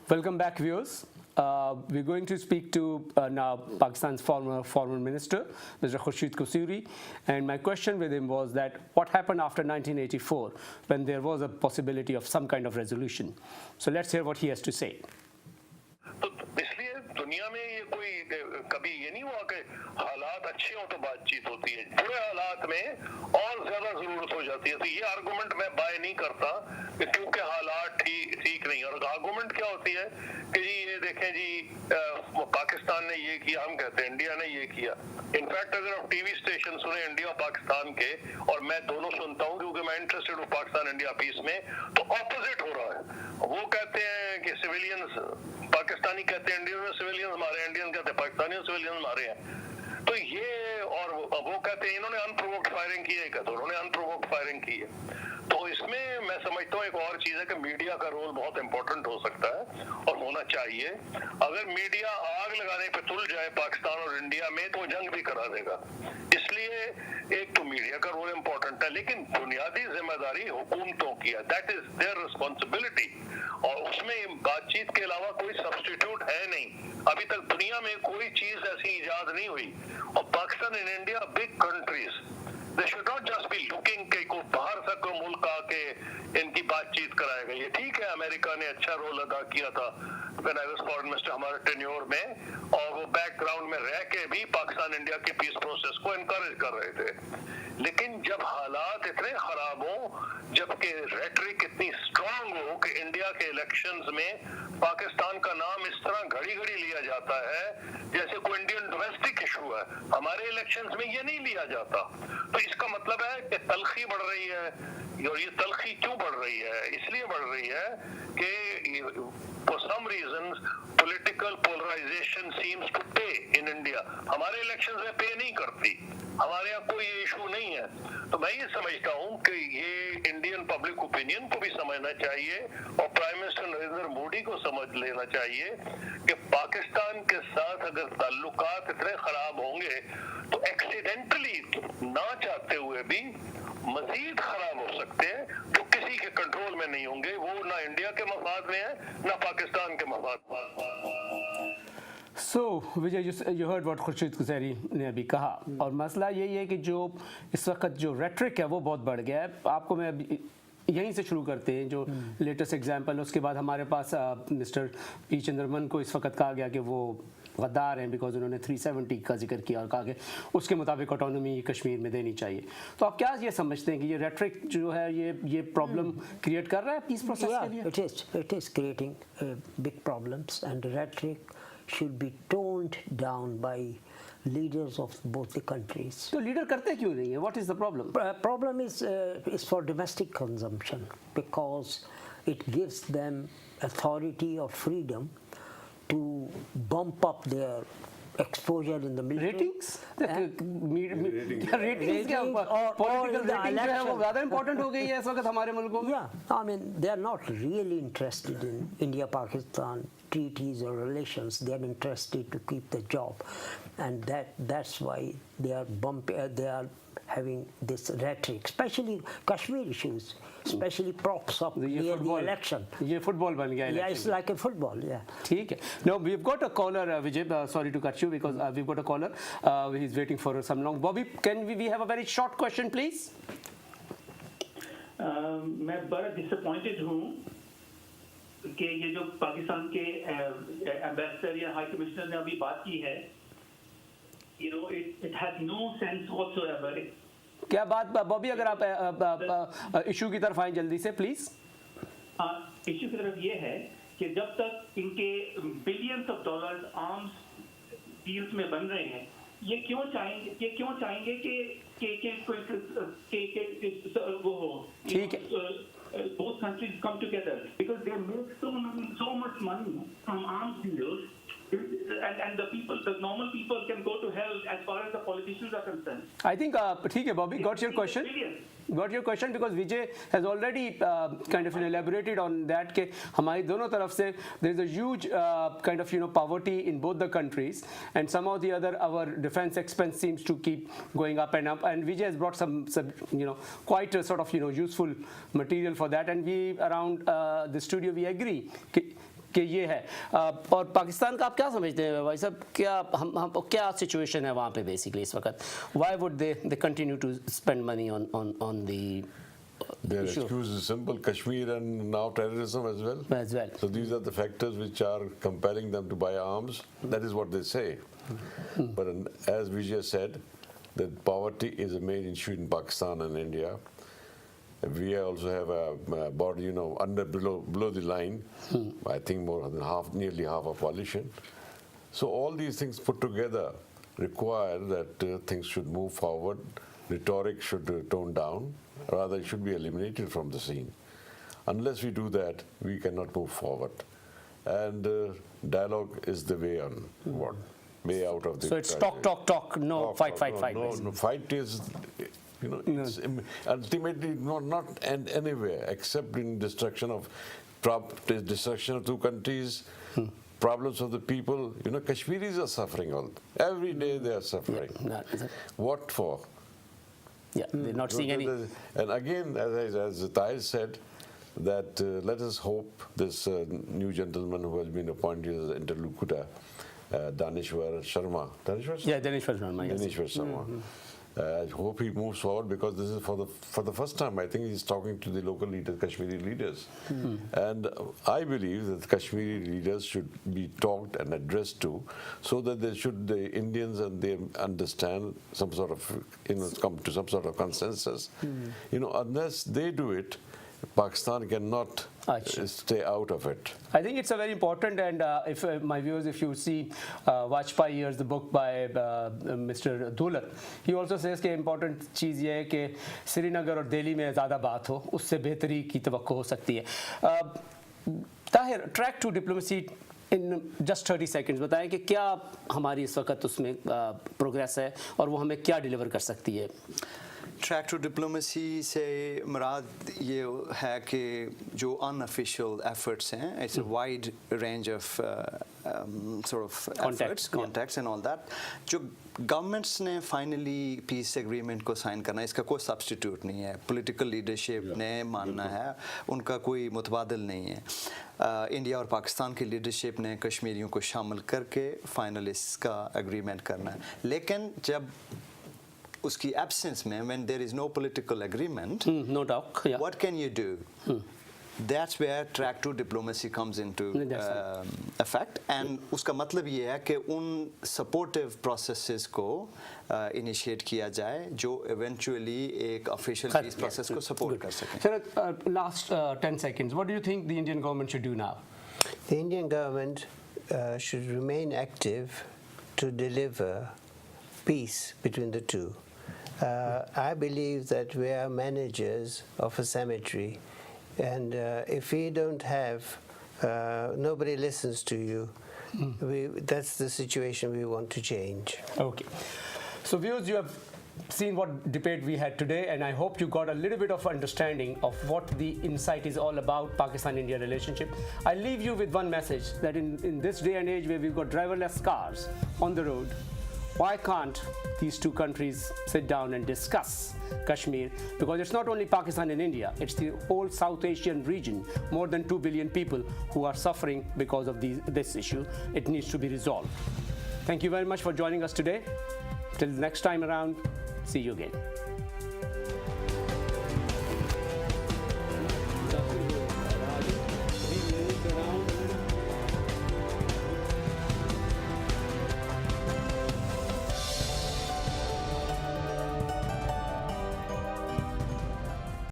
Welcome back, viewers. We're going to speak to now Pakistan's former minister, Mr. Khurshid Qusuri, and my question with him was that what happened after 1984 when there was a possibility of some kind of resolution. So let's hear what he has to say. दुनिया में ये कोई कभी ये नहीं हुआ कि हालात अच्छे हो तो बातचीत होती है, बुरे हालात में और ज्यादा जरूरत हो जाती है। तो ये आर्गुमेंट मैं बाय नहीं करता कि क्योंकि हालात ठीक नहीं। और आर्गुमेंट क्या होती है कि जी ये देखें जी पाकिस्तान ने ये किया, हम कहते हैं इंडिया ने ये किया। इनफैक्ट अगर आप टीवी स्टेशन सुने इंडिया पाकिस्तान के, और मैं दोनों सुनता हूँ क्योंकि मैं इंटरेस्टेड हूँ पाकिस्तान इंडिया पीस में, तो ऑपोजिट हो रहा है। वो कहते हैं कि सिविलियंस, पाकिस्तानी कहते हैं इंडियन में सिविलियंस मारे, इंडियन कहते हैं पाकिस्तानी सिविलियंस मारे हैं। तो ये, और वो कहते हैं इन्होंने अनप्रोवोक्ड फायरिंग की है, कहते हैं उन्होंने अनप्रोवोक्ड फायरिंग की है। तो इसमें मैं समझता हूँ एक और चीज है कि मीडिया का रोल बहुत इंपॉर्टेंट हो सकता है और होना चाहिए। अगर मीडिया आग लगाने पे तुल जाए पाकिस्तान और इंडिया में तो जंग भी करा देगा। इसलिए एक तो मीडिया का रोल इंपॉर्टेंट है, लेकिन बुनियादी जिम्मेदारी हुकूमतों की है, दैट इज देयर रिस्पॉन्सिबिलिटी। और उसमें बातचीत के अलावा कोई सब्स्टिट्यूट है नहीं। अभी तक दुनिया में कोई चीज ऐसी इजाद नहीं हुई। और Pakistan and India big countries, they should not just be looking कि कोई बाहर से कोई मुल्क आके इनकी बातचीत कराएगा। ये ठीक है, अमेरिका ने अच्छा रोल अदा किया था when I was foreign minister हमारे टेन्योर में, और वो बैकग्राउंड में रह के भी पाकिस्तान इंडिया की पीस प्रोसेस को एनकरेज कर रहे थे। लेकिन जब हालात इतने खराब हो, जबकि रेटरिक इतनी स्ट्रांग हो कि इंडिया के इलेक्शंस में पाकिस्तान का नाम इस तरह घड़ी घड़ी लिया जाता है जैसे कोई इंडियन डोमेस्टिक इशू है, हमारे इलेक्शंस में ये नहीं लिया जाता। तो इसका मतलब है कि तलखी बढ़ रही है। और ये तलखी क्यों बढ़ रही है? इसलिए बढ़ रही है कि for some reasons political polarization seems to pay in India. हमारे इलेक्शंस में पे नहीं करती, हमारे यहाँ कोई इशू नहीं है। तो मैं ये समझता हूँ कि ये इंडियन पब्लिक ओपिनियन को भी समझना चाहिए और प्राइम मिनिस्टर नरेंद्र मोदी को समझ लेना चाहिए कि पाकिस्तान के साथ अगर ताल्लुकात इतने खराब होंगे तो एक्सीडेंटली ना चाहते हुए भी मजीद खराब हो सकते हैं, जो किसी के कंट्रोल में नहीं होंगे। वो ना इंडिया के मफाद में है ना पाकिस्तान के मफाद में। So, Vijay, you heard what Khurshid कुसैरी ने अभी कहा, और मसला यही है कि जो इस वक्त जो रेटरिक है वो बहुत बढ़ गया है। आपको मैं यहीं से शुरू करते हैं जो लेटेस्ट एग्जांपल। उसके बाद हमारे पास मिस्टर पी चंद्रमन को इस वक्त कहा गया कि वो गद्दार हैं बिकॉज उन्होंने 370 का जिक्र किया और कहा कि उसके मुताबिक ऑटोनॉमी कश्मीर में देनी चाहिए। तो आप क्या ये समझते हैं कि ये रेटरिक जो है ये प्रॉब्लम क्रिएट कर रहा है पीस प्रोसेस के लिए? It is creating big problems, and rhetoric should be toned down by leaders of both the countries. तो लीडर करते क्यों नहीं है? What is the problem? Problem is for domestic consumption, because it gives them authority or freedom to bump up their exposure in the military. Ratings? ratings क्या? Political ratings जो है वो ज़्यादा important हो गई है इस वक्त हमारे मुल्कों में। Yeah, I mean they are not really interested in India-Pakistan treaties or relations. They are interested to keep the job, and that's why they are having this rhetoric, especially Kashmir issues, especially props up near the election. ये football बन गया election. Yeah, it's like a football. Yeah. ठीक है. Now we've got a caller, Vijay. Sorry to cut you because we've got a caller. He's waiting for some long. Bobby, can we have a very short question, please? मैं बड़ा disappointed हूँ कि ये जो पाकिस्तान के ambassador या high commissioner ने अभी बात की है, it has no sense whatsoever. क्या बात बॉबी, अगर आप इशू की तरफ आए जल्दी से प्लीज। इशू की तरफ ये है कि जब तक इनके billions of dollars arms deals में बन रहे हैं, ये क्यों चाहेंगे कि वो हो, ठीक है, both countries come together because they make so much money from arms deals. And the normal people can go to hell as far as the politicians are concerned. I think ठीक है Bobby, got your question. Because Vijay has already kind of elaborated on that कि हमारी दोनों तरफ से there is a huge kind of poverty in both the countries, and somehow the other our defense expense seems to keep going up, and Vijay has brought some quite a sort of useful material for that, and we around the studio we agree कि कि ये है। और पाकिस्तान का आप क्या समझते हैं भाई साहब, क्या सिचुएशन है वहाँ पे बेसिकली इस वक्त? Why would they continue to spend money on the Their excuse is simple: Kashmir and now terrorism as well. As well. So these are the factors which are compelling them to buy arms. That is what they say. But as Vijay said, that poverty is a main issue in Pakistan and India. We also have a border, below the line. I think more than nearly half of population. So all these things put together require that things should move forward. Rhetoric should tone down. Rather, it should be eliminated from the scene. Unless we do that, we cannot move forward. And dialogue is the way on way out of the So it's crisis. talk, no fight. No, fight is, it's ultimately not end anywhere except in destruction of two countries, problems of the people. Kashmiris are suffering every day. They are suffering. What for? Yeah, they're not seeing any. And again, as Tahir said, that let us hope this new gentleman who has been appointed as interlocutor, Danishwar Sharma. Yeah, Danishwar Sharma. Yes. Danishwar Sharma. I hope he moves forward, because this is for the first time I think he's talking to the local leaders, Kashmiri leaders. And I believe that Kashmiri leaders should be talked and addressed to, so that the Indians and they understand some sort of, come to some sort of consensus. Unless they do it, Pakistan cannot stay out of it. I think it's a very important, and if my viewers, if you see Vajpayee years, the book by Mr. Dulat, he also says कि important चीज़ ये है कि श्रीनगर और दिल्ली में ज़्यादा बात हो, उससे बेहतरी की तवक्को हो सकती है। Tahir, track to diplomacy in just 30 seconds बताएं कि क्या हमारी इस वक्त उसमें प्रोग्रेस है और वो हमें क्या डिलीवर कर सकती है? ट्रैक टू डिप्लोमेसी से मुराद ये है कि जो अनऑफिशियल एफर्ट्स हैं, it's a wide range of sort of efforts, contacts and all that, जो गवर्नमेंट्स ने फाइनली पीस एग्रीमेंट को साइन करना है, इसका कोई सब्स्टिट्यूट नहीं है। पॉलिटिकल लीडरशिप ने मानना है, उनका कोई मुतबादिल नहीं है। इंडिया और पाकिस्तान की लीडरशिप ने कश्मीरियों को शामिल करके फाइनल इसका एग्रीमेंट करना है। लेकिन जब उसकी एब्सेंस में, when there is no political agreement, no talk, yeah. What can you do? That's where track to diplomacy comes into effect, and उसका मतलब ये है कि उन supportive processes को initiate किया जाए जो eventually एक official peace process को support कर सकें। Sir, last 10 seconds, what do you think the Indian government should do now? The Indian government should remain active to deliver peace between the two. I believe that we are managers of a cemetery, and if we don't have, nobody listens to you, that's the situation we want to change. Okay. So viewers, you have seen what debate we had today, and I hope you got a little bit of understanding of what the insight is all about, Pakistan-India relationship. I leave you with one message, that in this day and age where we've got driverless cars on the road, why can't these two countries sit down and discuss Kashmir? Because it's not only Pakistan and India, it's the whole South Asian region, more than 2 billion people who are suffering because of this issue. It needs to be resolved. Thank you very much for joining us today. Till next time around, see you again.